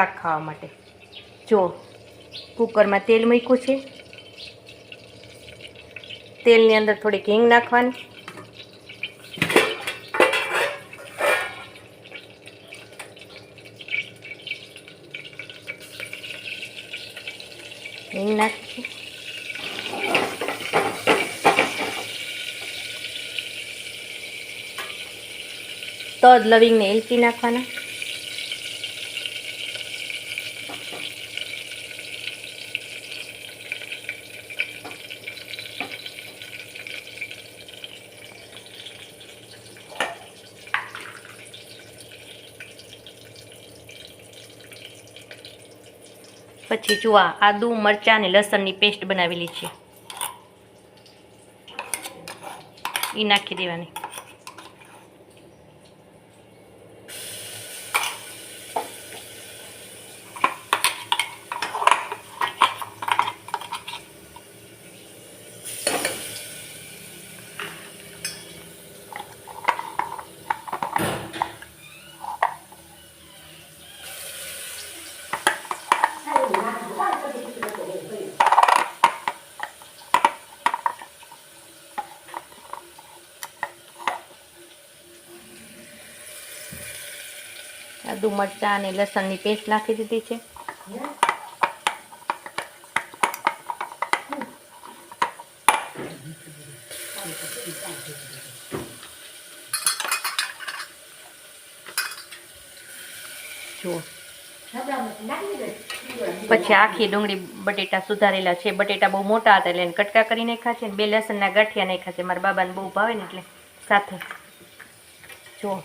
શાક ખાવા માટે જો કુકરમાં તેલ મૂક્યું છે. તેલની અંદર થોડીક હિંગ નાખવાની, હિંગ નાખી, તજ લવિંગ ને એલચી નાખવાના, પછી જો આદુ મરચાં અને લસણની પેસ્ટ બનાવેલી છે એ નાખી દેવાની. આદુ મરચાં અને લસણની પેસ્ટ નાખી દીધી છે. જુઓ પછી આખી ડુંગળી બટેટા સુધારેલા છે. બટેટા બહુ મોટા હતા એટલે એને કટકા કરી નાખ્યા છે. 2 લસણના ગાંઠિયા નાખ્યા છે. મારા બાબાને બહુ ભાવે ને એટલે સાથે. જુઓ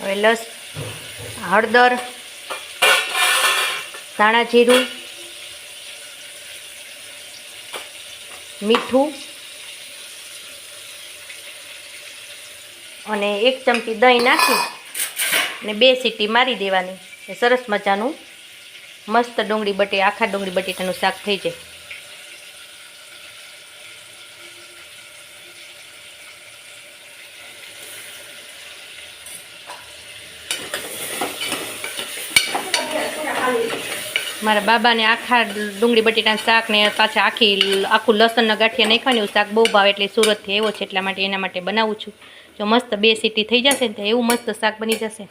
હવે હળદર, ધાણા જીરું, મીઠું અને 1 ચમચી દહીં નાખી અને 2 સીટી મારી દેવાની. સરસ મજાનું મસ્ત આખા ડુંગળી બટેટાનું શાક થઈ જાય. મારા બાબાને આખા ડુંગળી બટેટાનું શાક ને પાછા આખું લસણના ગાંઠિયા નાખવાનું શાક બહુ ભાવે એટલે સુરતથી આવ્યો છે એટલા માટે એના માટે બનાવું છું. જો મસ્ત 2 સીટી થઈ જશે ને તો એવું મસ્ત શાક બની જશે.